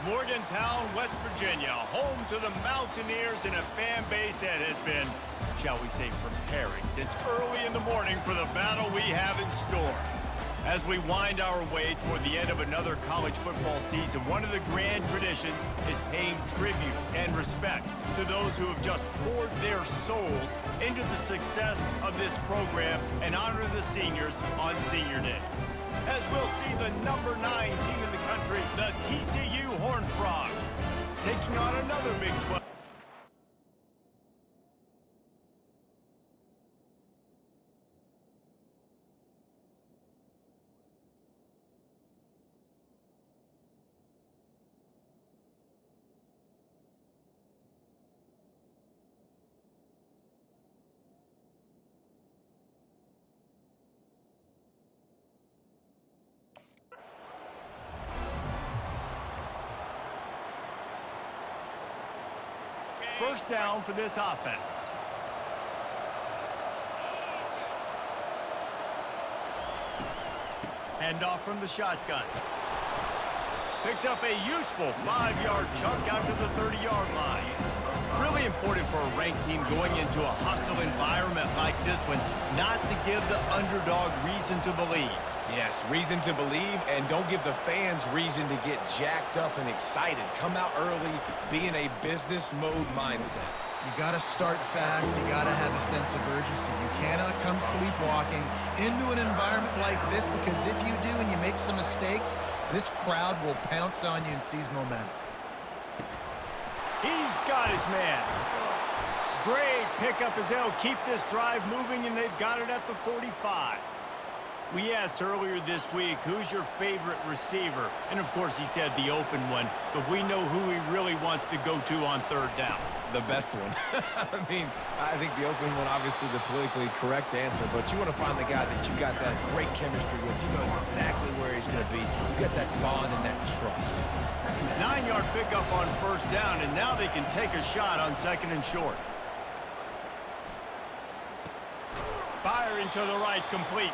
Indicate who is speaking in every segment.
Speaker 1: Morgantown, West Virginia, home to the Mountaineers and a fan base that has been, shall we say, preparing since early in the morning for the battle we have in store. As we wind our way toward the end of another college football season, one of the grand traditions is paying tribute and respect to those who have just poured their souls into the success of this program and honor the seniors on Senior Day. As we'll see the number 9 team in the country, the TCU Horned Frogs, taking on another Big 12. First down for this offense. Handoff from the shotgun. Picks up a useful 5-yard chunk out to the 30-yard line. Really important for a ranked team going into a hostile environment like this one, not to give the underdog reason to believe.
Speaker 2: Yes, reason to believe, and don't give the fans reason to get jacked up and excited. Come out early, be in a business mode mindset.
Speaker 3: You got to start fast. You got to have a sense of urgency. You cannot come sleepwalking into an environment like this, because if you do and you make some mistakes, this crowd will pounce on you and seize momentum.
Speaker 1: He's got his man. Great pickup as they'll keep this drive moving, and they've got it at the 45. We asked earlier this week, who's your favorite receiver? And, of course, he said the open one, but we know who he really wants to go to on third down.
Speaker 2: The best one. I mean, I think the open one, obviously the politically correct answer, but you want to find the guy that you got that great chemistry with. You know exactly where he's going to be. You got that bond and that trust.
Speaker 1: 9-yard pickup on first down, and now they can take a shot on second and short. Fire into the right, complete.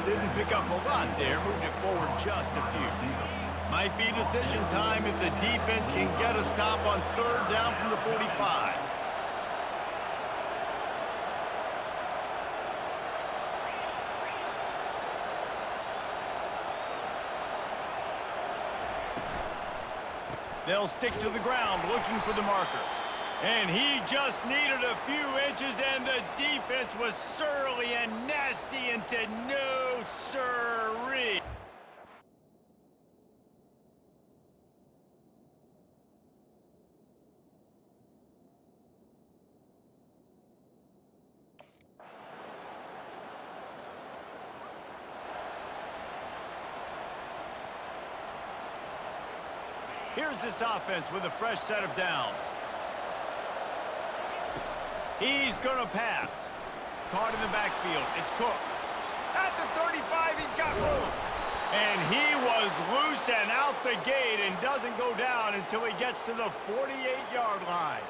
Speaker 1: Didn't pick up a lot there, moved it forward just a few. Might be decision time if the defense can get a stop on third down from the 45. They'll stick to the ground looking for the marker. And he just needed a few inches, and the defense was surly and nasty and said, no, sirree. Here's this offense with a fresh set of downs. He's going to pass. Caught in the backfield. It's Cook. At the 35, he's got room. And he was loose and out the gate and doesn't go down until he gets to the 48-yard line.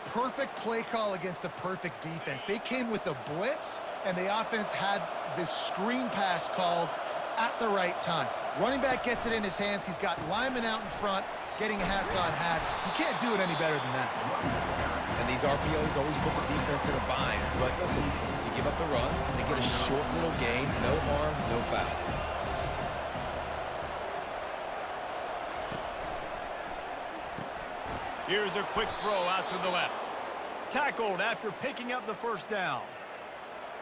Speaker 3: Perfect play call against the perfect defense. They came with a blitz, and the offense had this screen pass called at the right time. Running back gets it in his hands. He's got linemen out in front, getting hats on hats. You can't do it any better than that.
Speaker 2: And these RPOs always put the defense in a bind. But listen, you give up the run, they get a short little gain, no harm, no foul.
Speaker 1: Here's a quick throw out to the left. Tackled after picking up the first down.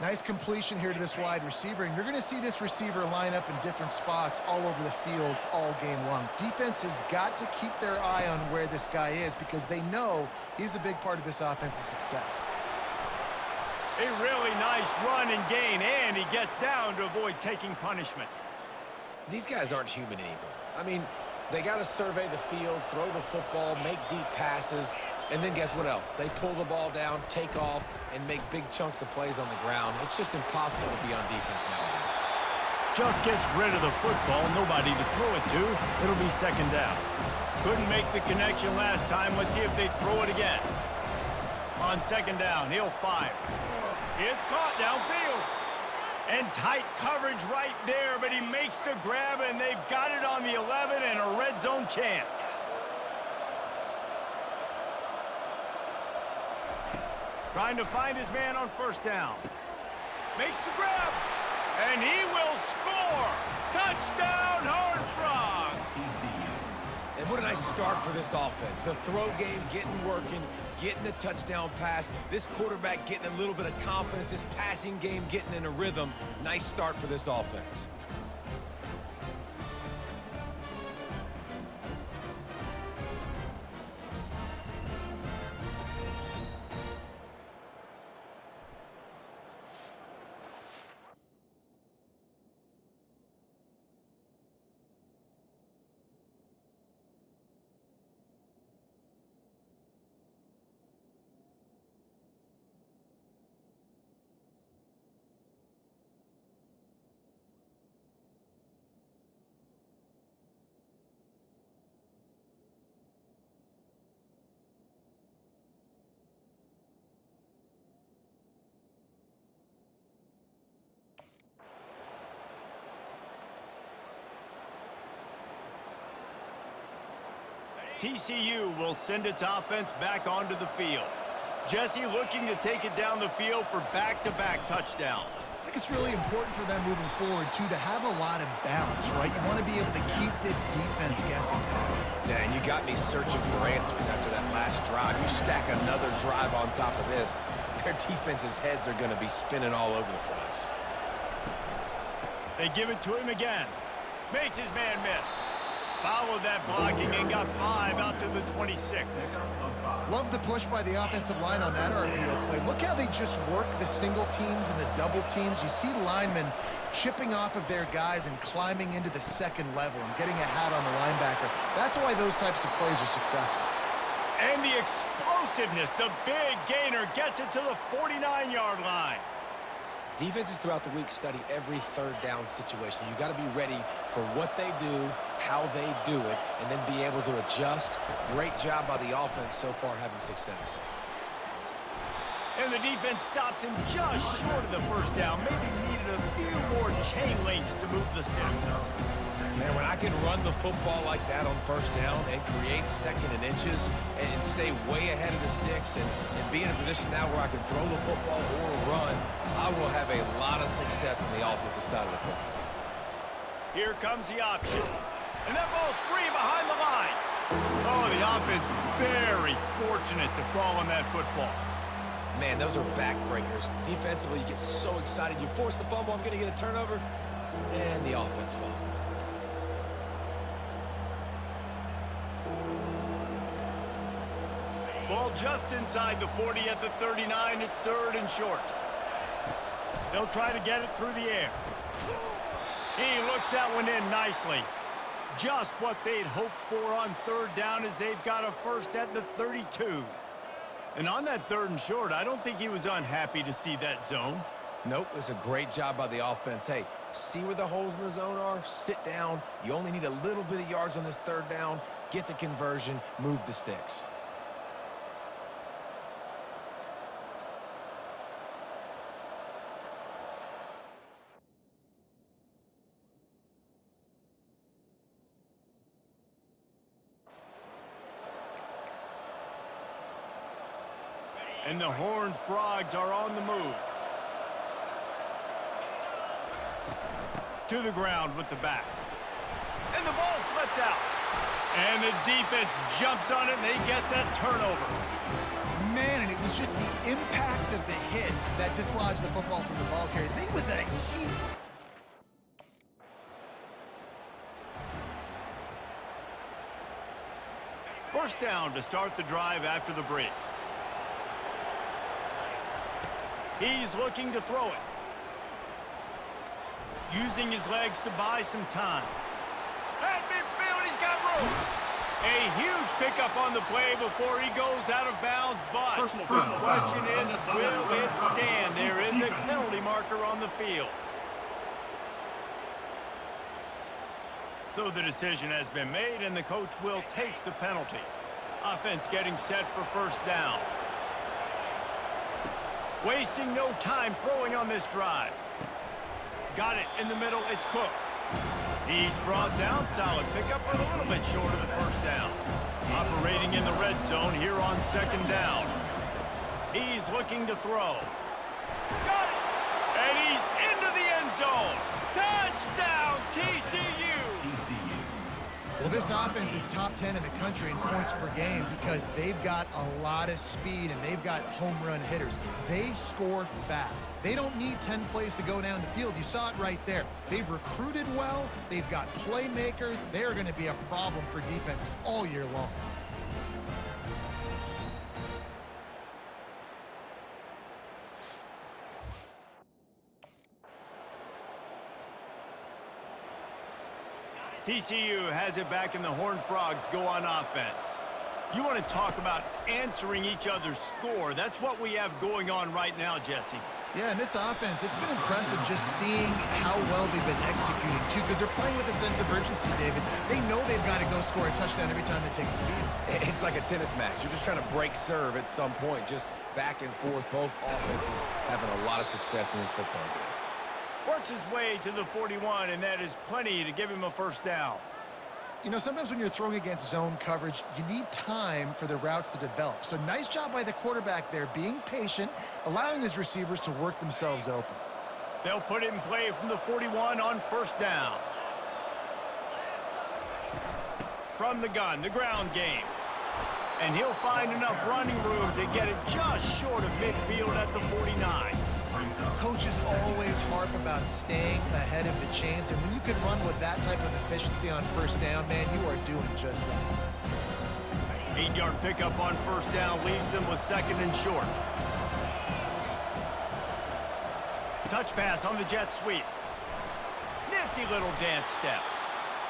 Speaker 3: Nice completion here to this wide receiver, and you're going to see this receiver line up in different spots all over the field all game long. Defense has got to keep their eye on where this guy is, because they know he's a big part of this offense's success.
Speaker 1: A really nice run and gain, and he gets down to avoid taking punishment.
Speaker 2: These guys aren't human anymore. I mean, they got to survey the field, throw the football, make deep passes, and then guess what else? They pull the ball down, take off, and make big chunks of plays on the ground. It's just impossible to be on defense nowadays.
Speaker 1: Just gets rid of the football, nobody to throw it to. It'll be second down. Couldn't make the connection last time. Let's see if they throw it again. On second down, he'll fire. It's caught downfield. And tight coverage right there, but he makes the grab, and they've got it on the 11 and a red zone chance. Trying to find his man on first down. Makes the grab. And he will score. Touchdown, Horned Frogs.
Speaker 2: And what a nice start for this offense. The throw game getting working, getting the touchdown pass. This quarterback getting a little bit of confidence. This passing game getting in a rhythm. Nice start for this offense.
Speaker 1: TCU will send its offense back onto the field. Jesse looking to take it down the field for back-to-back touchdowns.
Speaker 3: I think it's really important for them moving forward, too, to have a lot of balance, right? You want to be able to keep this defense guessing.
Speaker 2: Yeah, and you got me searching for answers after that last drive. You stack another drive on top of this, their defense's heads are going to be spinning all over the place.
Speaker 1: They give it to him again. Makes his man miss. Followed that blocking and got 5 out to the 26.
Speaker 3: Love the push by the offensive line on that RPO play. Look how they just work the single teams and the double teams. You see linemen chipping off of their guys and climbing into the second level and getting a hat on the linebacker. That's why those types of plays are successful.
Speaker 1: And the explosiveness, the big gainer gets it to the 49-yard line.
Speaker 2: Defenses throughout the week study every third down situation. You got to be ready for what they do, how they do it, and then be able to adjust. Great job by the offense so far having success.
Speaker 1: And the defense stops him just short of the first down. Maybe needed a few more chain links to move the sticks.
Speaker 2: Man, when I can run the football like that on first down and create second and inches and stay way ahead of the sticks and be in a position now where I can throw the football or run, I will have a lot of success on the offensive side of the football.
Speaker 1: Here comes the option. And that ball's free behind the line. Oh, the offense very fortunate to fall on that football.
Speaker 2: Man, those are backbreakers. Defensively, you get so excited. You force the fumble, I'm going to get a turnover, and the offense falls.
Speaker 1: Ball just inside the 40 at the 39. It's 3rd and short. They'll try to get it through the air. He looks that one in nicely. Just what they'd hoped for on 3rd down as they've got a first at the 32. And on that 3rd and short, I don't think he was unhappy to see that zone.
Speaker 2: Nope, it's a great job by the offense. Hey, see where the holes in the zone are? Sit down. You only need a little bit of yards on this 3rd down. Get the conversion. Move the sticks.
Speaker 1: And the Horned Frogs are on the move. To the ground with the back. And the ball slipped out. And the defense jumps on it, and they get that turnover.
Speaker 3: Man, and it was just the impact of the hit that dislodged the football from the ball carrier. I think it was a heat.
Speaker 1: First down to start the drive after the break. He's looking to throw it. Using his legs to buy some time. At midfield, he's got room. A huge pickup on the play before he goes out of bounds, but the question is, will it stand? There is a penalty marker on the field. So the decision has been made, and the coach will take the penalty. Offense getting set for first down. Wasting no time throwing on this drive. Got it in the middle. It's Cook. He's brought down. Solid pickup, but a little bit short of the first down. Operating in the red zone here on 2nd down. He's looking to throw. Got it! And he's into the end zone. Touchdown, TCU!
Speaker 3: Well, this offense is top 10 in the country in points per game because they've got a lot of speed and they've got home run hitters. They score fast. They don't need 10 plays to go down the field. You saw it right there. They've recruited well. They've got playmakers. They're going to be a problem for defenses all year long.
Speaker 1: TCU has it back, and the Horned Frogs go on offense. You want to talk about answering each other's score. That's what we have going on right now, Jesse.
Speaker 3: Yeah, and this offense, it's been impressive just seeing how well they've been executing, too, because they're playing with a sense of urgency, David. They know they've got to go score a touchdown every time they take the field.
Speaker 2: It's like a tennis match. You're just trying to break serve at some point, just back and forth. Both offenses having a lot of success in this football game.
Speaker 1: Works his way to the 41, and that is plenty to give him a first down.
Speaker 3: You know, sometimes when you're throwing against zone coverage, you need time for the routes to develop. So nice job by the quarterback there, being patient, allowing his receivers to work themselves open.
Speaker 1: They'll put it in play from the 41 on first down. From the gun, the ground game. And he'll find enough running room to get it just short of midfield at the 49.
Speaker 3: Coaches always harp about staying ahead of the chains, and when you can run with that type of efficiency on first down, man, you are doing just that.
Speaker 1: 8-yard pickup on first down leaves them with second and short. Touch pass on the jet sweep. Nifty little dance step.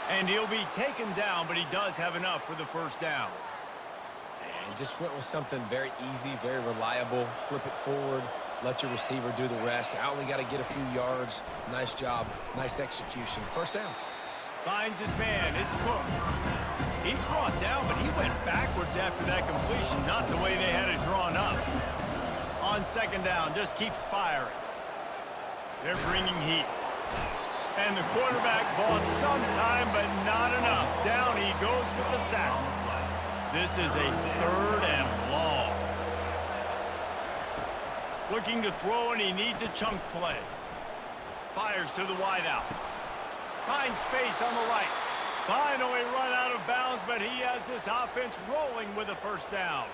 Speaker 1: And he'll be taken down, but he does have enough for the first down.
Speaker 2: And just went with something very easy, very reliable. Flip it forward. Let your receiver do the rest. I only got to get a few yards. Nice job. Nice execution. First down.
Speaker 1: Finds his man. It's Cook. He's brought down, but he went backwards after that completion, not the way they had it drawn up. On second down, just keeps firing. They're bringing heat. And the quarterback bought some time, but not enough. Down he goes with the sack. This is a third and long. Looking to throw, and he needs a chunk play. Fires to the wideout. Finds space on the right. Finally run out of bounds, but he has this offense rolling with a first down.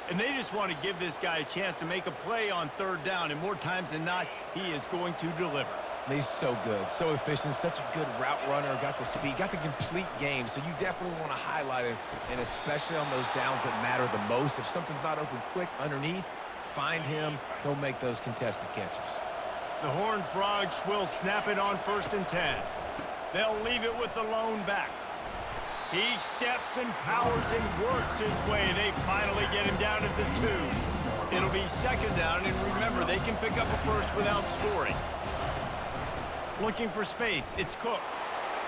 Speaker 1: And they just want to give this guy a chance to make a play on third down, and more times than not, he is going to deliver.
Speaker 2: He's so good, so efficient, such a good route runner, got the speed, got the complete game, so you definitely want to highlight him, and especially on those downs that matter the most. If something's not open quick underneath, find him, he'll make those contested catches.
Speaker 1: The Horned Frogs will snap it on first and 10. They'll leave it with the lone back. He steps and powers and works his way. They finally get him down at the 2. It'll be second down, and remember, they can pick up a first without scoring. Looking for space, it's Cook.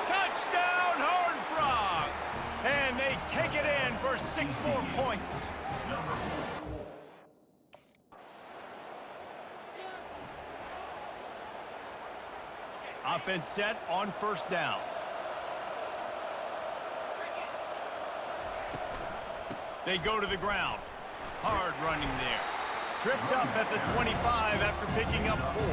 Speaker 1: Touchdown, Horned Frogs! And they take it in for 6 more points. Offense set on first down. They go to the ground. Hard running there. Tripped up at the 25 after picking up 4.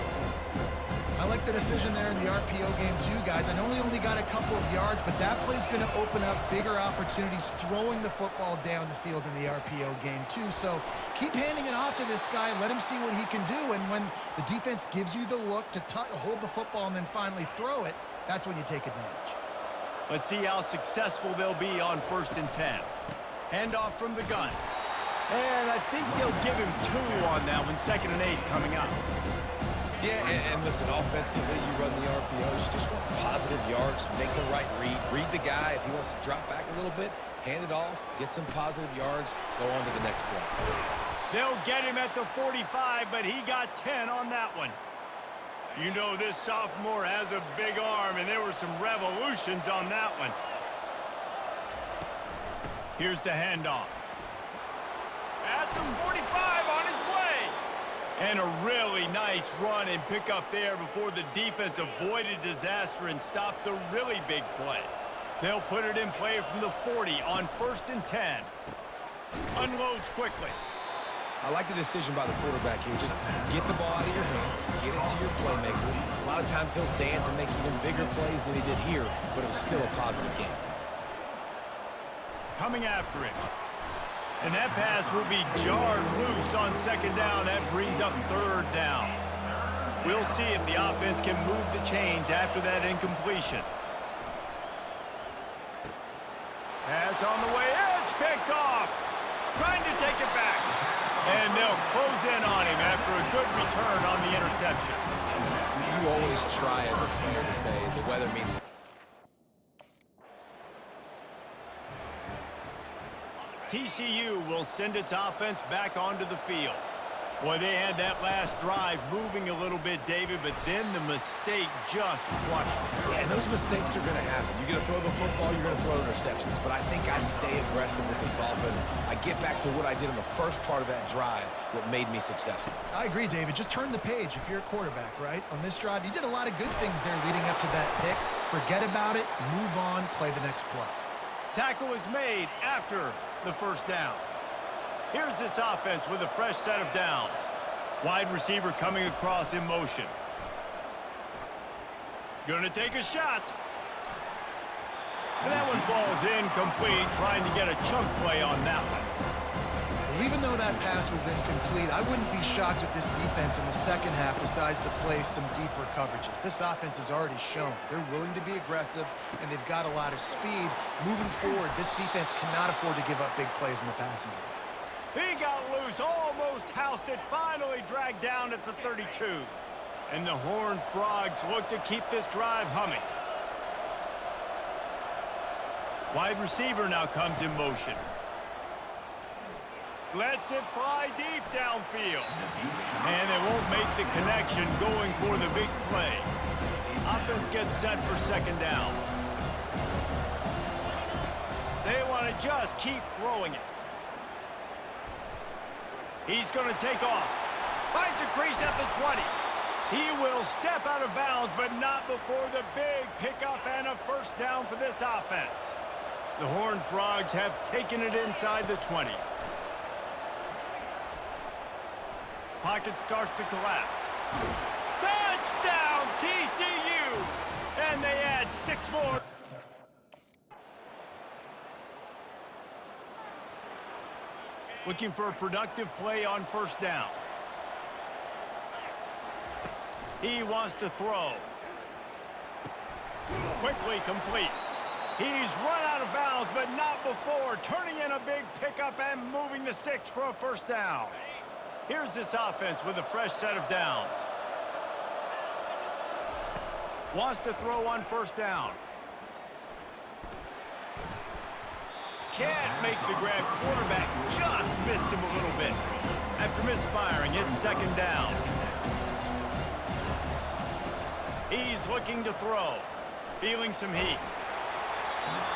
Speaker 3: I like the decision there in the RPO game too, guys. I know he only got a couple of yards, but that play's going to open up bigger opportunities throwing the football down the field in the RPO game too. So keep handing it off to this guy. Let him see what he can do. And when the defense gives you the look to hold the football and then finally throw it, that's when you take advantage.
Speaker 1: Let's see how successful they'll be on first and 10. Handoff from the gun. And I think they'll give him 2 on that one. Second and 8 coming up.
Speaker 2: Yeah, and listen, offensively, you run the RPOs, you just want positive yards, make the right read the guy. If he wants to drop back a little bit, hand it off, get some positive yards, go on to the next play.
Speaker 1: They'll get him at the 45, but he got 10 on that one. You know this sophomore has a big arm, and there were some revolutions on that one. Here's the handoff. At the 45, on his way. And a really nice run and pick up there before the defense avoided disaster and stopped the really big play. They'll put it in play from the 40 on first and 10. Unloads quickly.
Speaker 2: I like the decision by the quarterback here. Just get the ball out of your hands, get it to your playmaker. A lot of times he'll dance and make even bigger plays than he did here, but it was still a positive game.
Speaker 1: Coming after it. And that pass will be jarred loose on second down. That brings up third down. We'll see if the offense can move the chains after that incompletion. Pass on the way. It's picked off. Trying to take it back. And they'll close in on him after a good return on the interception.
Speaker 2: You always try as a player to say the weather means...
Speaker 1: TCU will send its offense back onto the field. Boy, they had that last drive moving a little bit, David, but then the mistake just crushed them.
Speaker 2: Yeah, and those mistakes are going to happen. You're going to throw the football, you're going to throw interceptions, but I think I stay aggressive with this offense. I get back to what I did in the first part of that drive that made me successful.
Speaker 3: I agree, David. Just turn the page if you're a quarterback, right? On this drive, you did a lot of good things there leading up to that pick. Forget about it, move on, play the next play.
Speaker 1: Tackle is made after the first down. Here's this offense with a fresh set of downs. Wide receiver coming across in motion. Gonna take a shot. And that one falls incomplete, trying to get a chunk play on that one.
Speaker 3: Well, even though that pass was incomplete, I wouldn't be shocked if this defense in the second half decides to play some deeper coverages. This offense has already shown they're willing to be aggressive, and they've got a lot of speed. Moving forward, this defense cannot afford to give up big plays in the passing game.
Speaker 1: He got loose, almost housed it, finally dragged down at the 32. And the Horned Frogs look to keep this drive humming. Wide receiver now comes in motion. Lets it fly deep downfield. And they won't make the connection going for the big play. Offense gets set for second down. They want to just keep throwing it. He's going to take off. Finds a crease at the 20. He will step out of bounds, but not before the big pickup and a first down for this offense. The Horned Frogs have taken it inside the 20. Pocket starts to collapse. Touchdown, TCU! And they add 6 more. Looking for a productive play on first down. He wants to throw. Quickly complete. He's run out of bounds, but not before turning in a big pickup and moving the sticks for a first down. Here's this offense with a fresh set of downs. Wants to throw on first down. Can't make the grab. Quarterback just missed him a little bit. After misfiring, it's second down. He's looking to throw. Feeling some heat.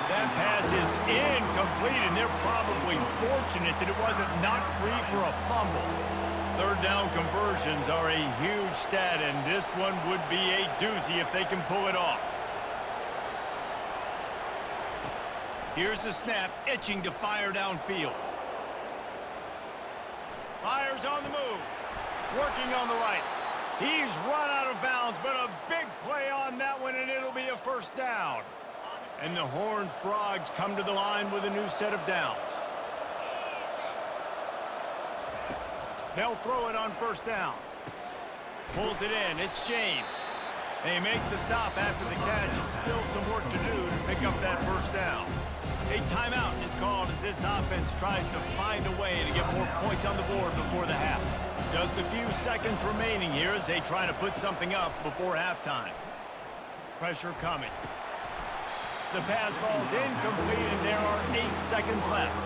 Speaker 1: That pass is incomplete, and they're probably fortunate that it wasn't knocked free for a fumble. Third down conversions are a huge stat, and this one would be a doozy if they can pull it off. Here's the snap, itching to fire downfield. Fires on the move. Working on the right. He's run out of bounds, but a big play on that one, and it'll be a first down. And the Horned Frogs come to the line with a new set of downs. They'll throw it on first down. Pulls it in. It's James. They make the stop after the catch, and still some work to do to pick up that first down. A timeout is called as this offense tries to find a way to get more points on the board before the half. Just a few seconds remaining here as they try to put something up before halftime. Pressure coming. The pass falls incomplete, and there are 8 seconds left.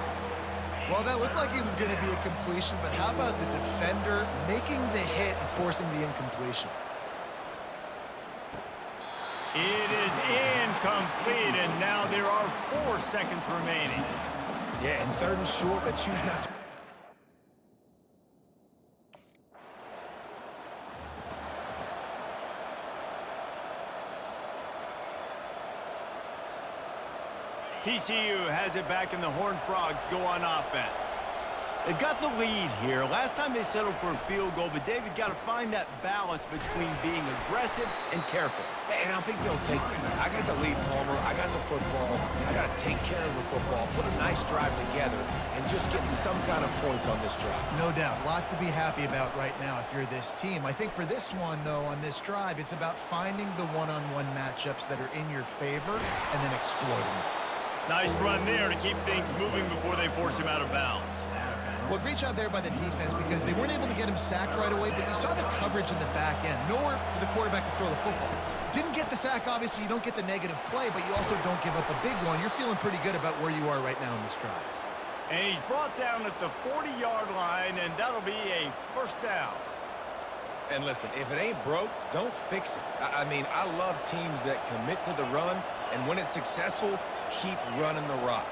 Speaker 3: Well, that looked like it was going to be a completion, but how about the defender making the hit and forcing the incompletion?
Speaker 1: It is incomplete, and now there are 4 seconds remaining.
Speaker 2: Yeah, and third and short, they choose not to.
Speaker 1: TCU has it back, and the Horned Frogs go on offense. They've got the lead here. Last time they settled for a field goal, but David got to find that balance between being aggressive and careful.
Speaker 2: And I think they'll take that. I got the lead, Palmer. I got the football. I got to take care of the football, put a nice drive together, and just get some kind of points on this drive.
Speaker 3: No doubt. Lots to be happy about right now if you're this team. I think for this one, though, on this drive, it's about finding the one-on-one matchups that are in your favor and then exploiting them.
Speaker 1: Nice run there to keep things moving before they force him out of bounds.
Speaker 3: Well, great job there by the defense because they weren't able to get him sacked right away, but you saw the coverage in the back end. Nowhere for the quarterback to throw the football. Didn't get the sack, obviously. You don't get the negative play, but you also don't give up a big one. You're feeling pretty good about where you are right now in this drive.
Speaker 1: And he's brought down at the 40-yard line, and that'll be a first down.
Speaker 2: And listen, if it ain't broke, don't fix it. I mean, I love teams that commit to the run, and when it's successful, keep running the rock.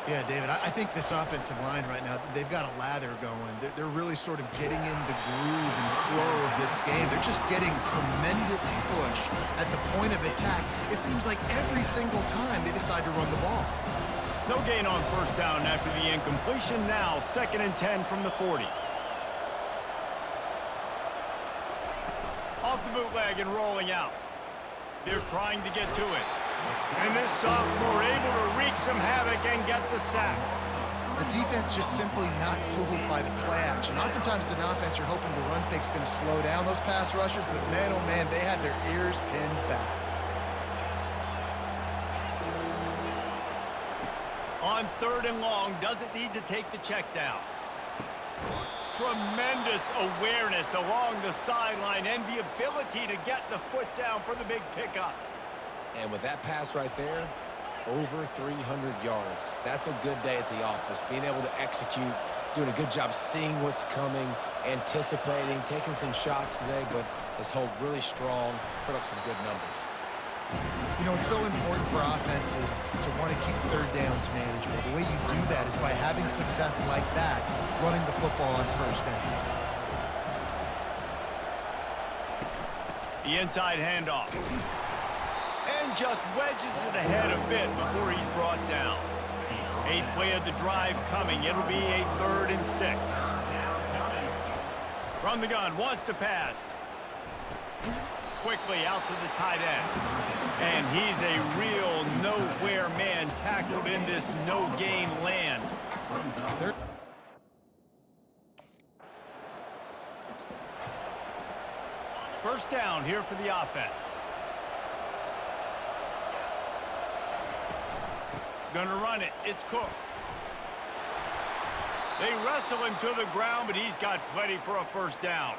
Speaker 3: Yeah, David, I think this offensive line right now, they've got a lather going. They're really sort of getting in the groove and flow of this game. They're just getting tremendous push at the point of attack. It seems like every single time they decide to run the ball.
Speaker 1: No gain on first down after the incompletion. Now 2nd and 10 from the 40. Off the bootleg and rolling out. They're trying to get to it. And this sophomore able to wreak some havoc and get the sack.
Speaker 3: The defense just simply not fooled by the play action. Oftentimes, as an offense, you're hoping the run fake's going to slow down those pass rushers, but man, oh man, they had their ears pinned back.
Speaker 1: On 3rd and long, doesn't need to take the check down. Tremendous awareness along the sideline and the ability to get the foot down for the big pickup.
Speaker 2: And with that pass right there, over 300 yards. That's a good day at the office. Being able to execute, doing a good job seeing what's coming, anticipating, taking some shots today, but has held really strong, put up some good numbers.
Speaker 3: You know, it's so important for offenses to want to keep 3rd downs manageable. The way you do that is by having success like that, running the football on 1st down.
Speaker 1: The inside handoff. And just wedges it ahead a bit before he's brought down. 8th play of the drive coming. It'll be a 3rd and 6. From the gun, wants to pass. Quickly out to the tight end. And he's a real nowhere man tackled in this no-gain land. First down here for the offense. Gonna run it. It's Cook. They wrestle him to the ground, but he's got plenty for a first down.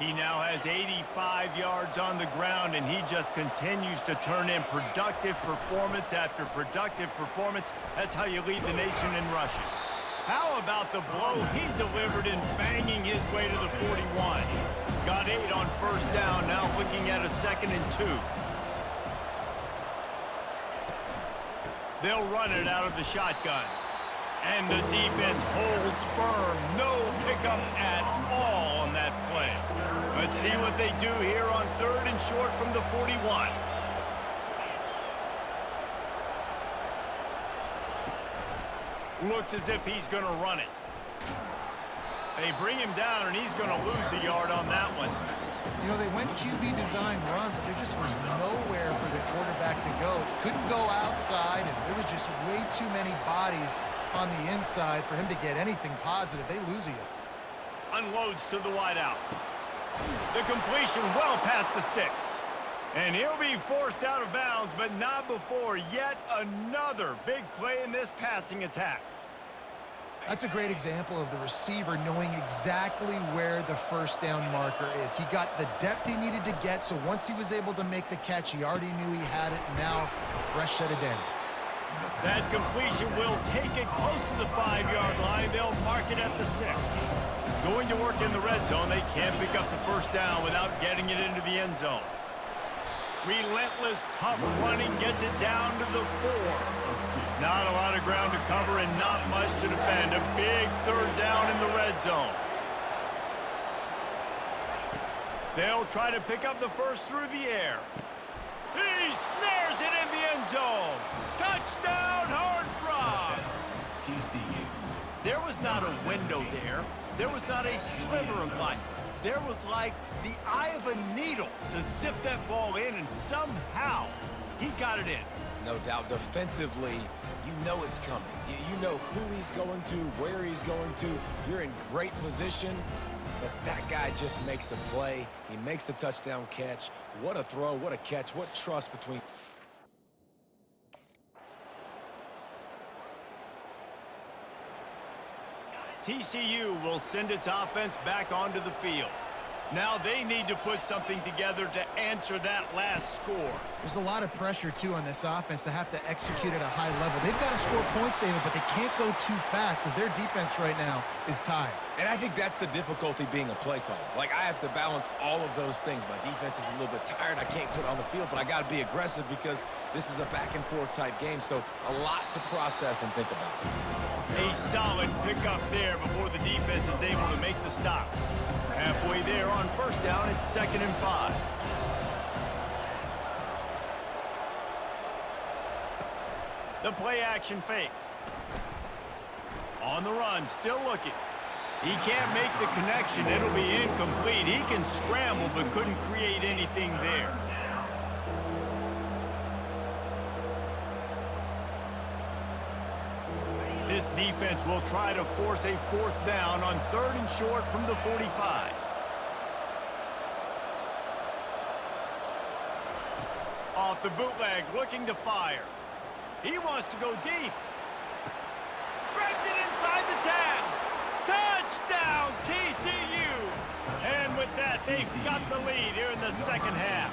Speaker 1: He now has 85 yards on the ground, and he just continues to turn in productive performance after productive performance. That's how you lead the nation in rushing. How about the blow he delivered in banging his way to the 41? Got 8 on first down, now looking at a 2nd and 2. They'll run it out of the shotgun. And the defense holds firm. No pickup at all on that play. Let's see what they do here on 3rd and short from the 41. Looks as if he's going to run it. They bring him down, and he's going to lose a yard on that one.
Speaker 3: You know, they went QB design run, but there just was nowhere for the quarterback to go. Couldn't go outside, and there was just way too many bodies on the inside for him to get anything positive. They lose it.
Speaker 1: Unloads to the wideout. The completion well past the sticks. And he'll be forced out of bounds, but not before yet another big play in this passing attack.
Speaker 3: That's a great example of the receiver knowing exactly where the first down marker is. He got the depth he needed to get, so once he was able to make the catch, he already knew he had it, and now a fresh set of downs.
Speaker 1: That completion will take it close to the 5-yard line. They'll mark it at the 6. Going to work in the red zone. They can't pick up the first down without getting it into the end zone. Relentless, tough running gets it down to the 4. Not a lot of ground to cover and not much to defend. A big 3rd down in the red zone. They'll try to pick up the first through the air. He snares it in the end zone. Touchdown, Horned Frogs!
Speaker 4: TCU.
Speaker 1: There was not a window there. There was not a sliver of light. There was like the eye of a needle to zip that ball in, and somehow he got it in.
Speaker 2: No doubt, defensively, you know it's coming. You know who he's going to, where he's going to. You're in great position, but that guy just makes a play. He makes the touchdown catch. What a throw, what a catch, what trust between...
Speaker 1: TCU will send its offense back onto the field. Now they need to put something together to answer that last score.
Speaker 3: There's a lot of pressure, too, on this offense to have to execute at a high level. They've got to score points, David, but they can't go too fast because their defense right now is tired.
Speaker 2: And I think that's the difficulty being a play caller. Like, I have to balance all of those things. My defense is a little bit tired. I can't put it on the field, but I got to be aggressive because this is a back-and-forth type game, so a lot to process and think about.
Speaker 1: A solid pickup there before the defense is able to make the stop. Halfway there on first down, it's 2nd and 5. The play action fake. On the run, still looking. He can't make the connection. It'll be incomplete. He can scramble, but couldn't create anything there. This defense will try to force a 4th down on 3rd and short from the 45. Off the bootleg, looking to fire. He wants to go deep. Grabs it inside the 10. Touchdown, TCU! And with that, they've got the lead here in the second half.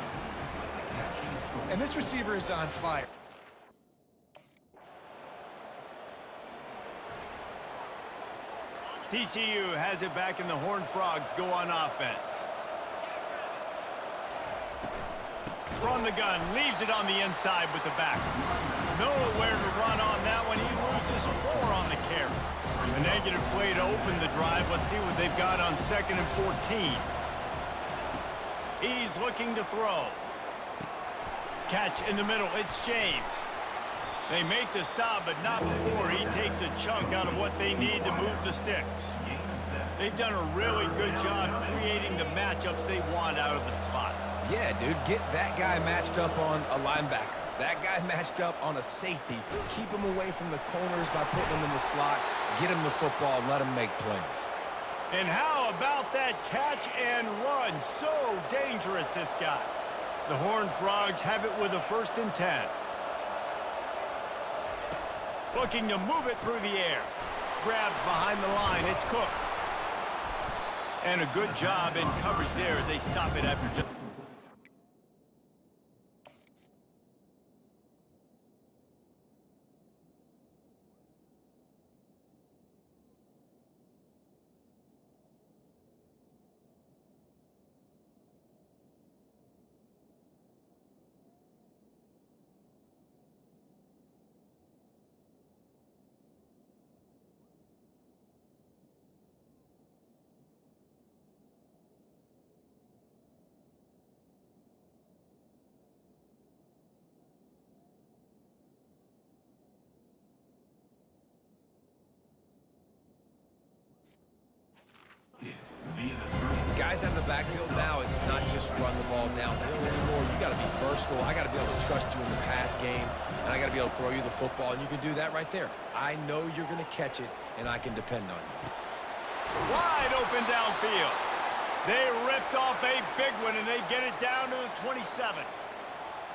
Speaker 3: And this receiver is on fire.
Speaker 1: TCU has it back, and the Horned Frogs go on offense. From the gun, leaves it on the inside with the back. Nowhere to run on that one. He loses 4 on the carry. A negative play to open the drive. Let's see what they've got on 2nd and 14. He's looking to throw. Catch in the middle. It's James. They make the stop, but not before he takes a chunk out of what they need to move the sticks. They've done a really good job creating the matchups they want out of the spot.
Speaker 2: Yeah, dude, get that guy matched up on a linebacker. That guy matched up on a safety. Keep him away from the corners by putting him in the slot. Get him the football, let him make plays.
Speaker 1: And how about that catch and run? So dangerous, this guy. The Horned Frogs have it with a 1st and 10. Looking to move it through the air. Grabbed behind the line. It's Cook. And a good job in coverage there as they stop it after just...
Speaker 2: Guys out of the backfield now, it's not just run the ball downhill anymore. You got to be versatile. I got to be able to trust you in the pass game, and I got to be able to throw you the football, and you can do that right there. I know you're going to catch it, and I can depend on you.
Speaker 1: Wide open downfield. They ripped off a big one, and they get it down to the 27.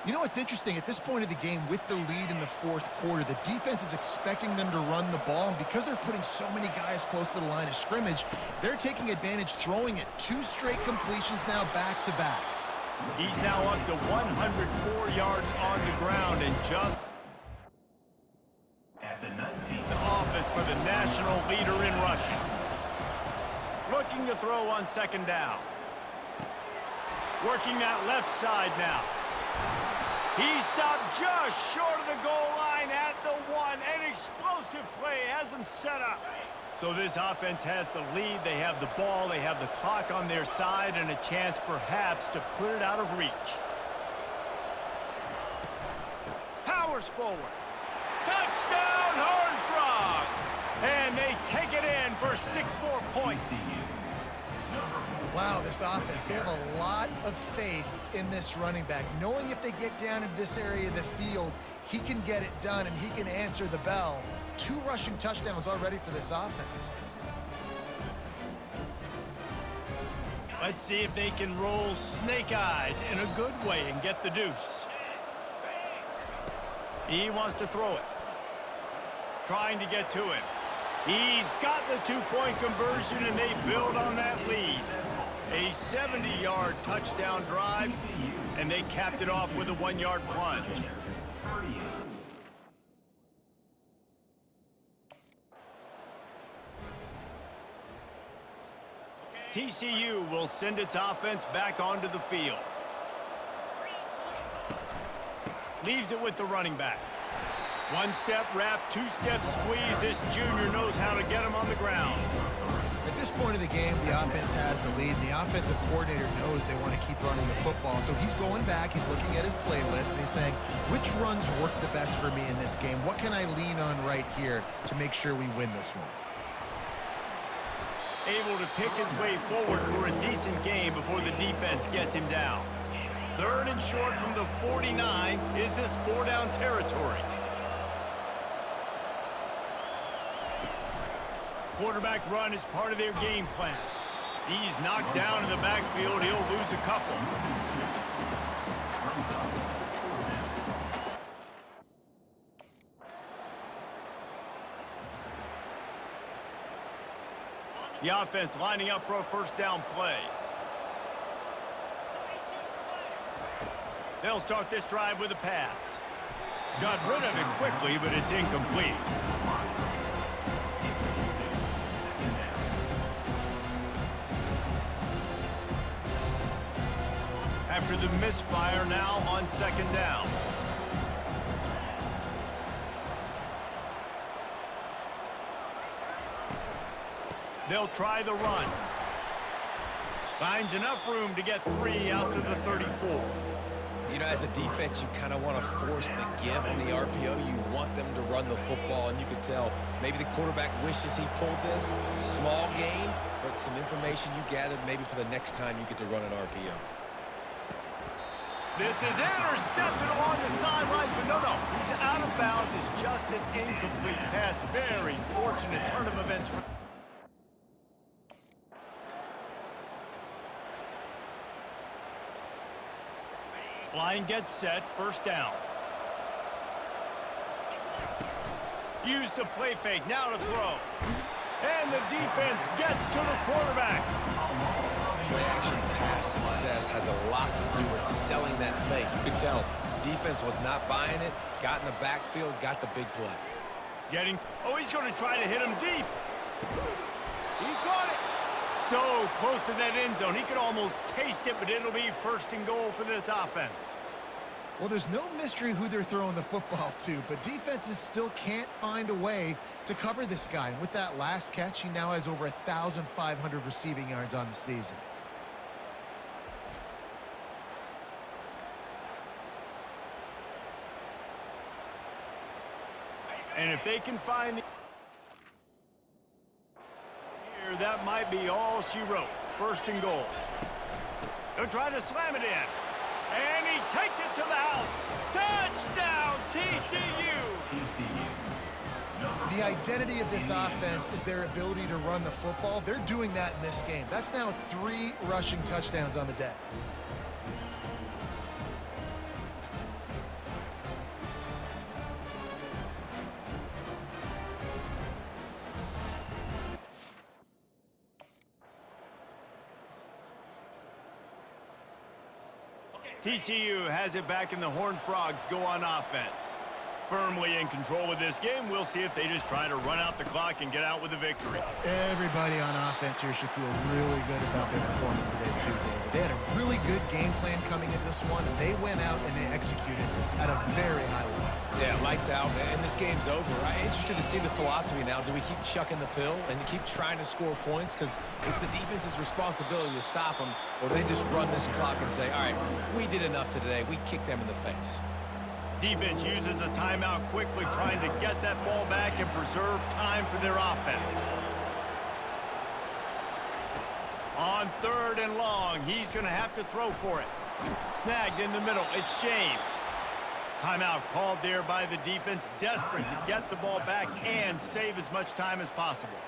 Speaker 3: You know what's interesting? At this point of the game, with the lead in the 4th quarter, the defense is expecting them to run the ball, and because they're putting so many guys close to the line of scrimmage, they're taking advantage throwing it. 2 straight completions now back-to-back.
Speaker 1: He's now up to 104 yards on the ground, and just at the 19th office for the national leader in rushing. Looking to throw on 2nd down. Working that left side now. He stopped just short of the goal line at the 1. An explosive play has them set up. So this offense has the lead. They have the ball. They have the clock on their side and a chance perhaps to put it out of reach. Powers forward. Touchdown, Horned Frogs! And they take it in score 6 more points.
Speaker 3: Wow, this offense, they have a lot of faith in this running back, knowing if they get down in this area of the field, he can get it done and he can answer the bell. 2 rushing touchdowns already for this offense.
Speaker 1: Let's see if they can roll snake eyes in a good way and get the deuce. He wants to throw it. Trying to get to him. He's got the 2-point conversion, and they build on that lead. A 70-yard touchdown drive, and they capped it off with a 1-yard plunge. TCU will send its offense back onto the field. Leaves it with the running back. 1-step wrap, 2-step squeeze. This junior knows how to get him on the ground.
Speaker 3: At this point of the game, the offense has the lead, and the offensive coordinator knows they want to keep running the football. So he's going back, he's looking at his playlist, and he's saying, which runs work the best for me in this game? What can I lean on right here to make sure we win this one?
Speaker 1: Able to pick his way forward for a decent game before the defense gets him down. 3rd and short from the 49. Is this 4-down territory? Quarterback run is part of their game plan. He's knocked down in the backfield. He'll lose a couple. The offense lining up for a 1st down play. They'll start this drive with a pass. Got rid of it quickly, but it's incomplete. After the misfire, now on 2nd down. They'll try the run. Finds enough room to get 3 out to the 34.
Speaker 2: You know, as a defense, you kind of want to force the give on the RPO. You want them to run the football, and you can tell maybe the quarterback wishes he pulled this. Small gain, but some information you gathered maybe for the next time you get to run an RPO.
Speaker 1: This is intercepted along the sidelines, but no, he's out of bounds. It's just an incomplete pass. Very fortunate turn of events. Line gets set, 1st down. Use the play fake, now to throw. And the defense gets to the quarterback.
Speaker 2: Play-action pass success has a lot to do with selling that fake. You could tell defense was not buying it, got in the backfield, got the big play.
Speaker 1: He's going to try to hit him deep. He got it. So close to that end zone. He could almost taste it, but it'll be 1st and goal for this offense.
Speaker 3: Well, there's no mystery who they're throwing the football to, but defenses still can't find a way to cover this guy. And with that last catch, he now has over 1,500 receiving yards on the season.
Speaker 1: And if they can find the... here, that might be all she wrote. 1st and goal. They'll try to slam it in. And he takes it to the house. Touchdown, TCU!
Speaker 3: The identity of this offense is their ability to run the football. They're doing that in this game. That's now 3 rushing touchdowns on the day.
Speaker 1: TCU has it back, and the Horned Frogs go on offense. Firmly in control of this game. We'll see if they just try to run out the clock and get out with a victory.
Speaker 3: Everybody on offense here should feel really good about their performance today, too, David. They had a really good game plan coming into this one, and they went out and they executed at a very high level.
Speaker 2: Yeah, lights out, and this game's over. I'm interested to see the philosophy now. Do we keep chucking the pill and keep trying to score points? Because it's the defense's responsibility to stop them, or do they just run this clock and say, all right, we did enough today. We kicked them in the face.
Speaker 1: Defense uses a timeout quickly, trying to get that ball back and preserve time for their offense. On 3rd and long, he's going to have to throw for it. Snagged in the middle. It's James. Timeout called there by the defense, desperate to get the ball back and save as much time as possible.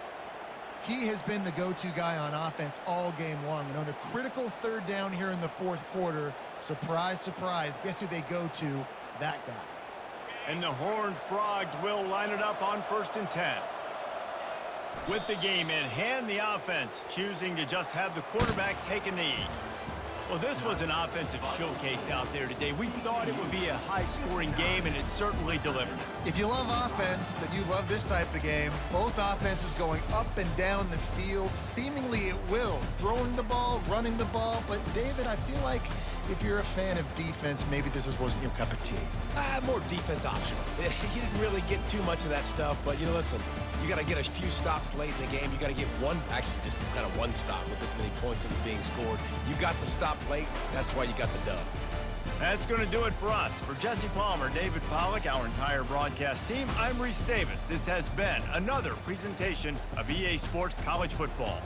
Speaker 3: He has been the go-to guy on offense all game long. And on a critical 3rd down here in the 4th quarter, surprise, surprise, guess who they go to? That guy.
Speaker 1: And the Horned Frogs will line it up on 1st and 10. With the game in hand, the offense choosing to just have the quarterback take a knee. Well, this was an offensive showcase out there today. We thought it would be a high-scoring game, and it certainly delivered.
Speaker 3: If you love offense, then you love this type of game. Both offenses going up and down the field, seemingly at will. Throwing the ball, running the ball. But, David, I feel like if you're a fan of defense, maybe this wasn't your cup of tea.
Speaker 2: More defense optional. You didn't really get too much of that stuff, but, listen, you got to get a few stops late in the game. You got to get just kind of one stop with this many points that was being scored. You got the stop late. That's why you got the dub.
Speaker 1: That's going to do it for us. For Jesse Palmer, David Pollack, our entire broadcast team, I'm Reese Davis. This has been another presentation of EA Sports College Football.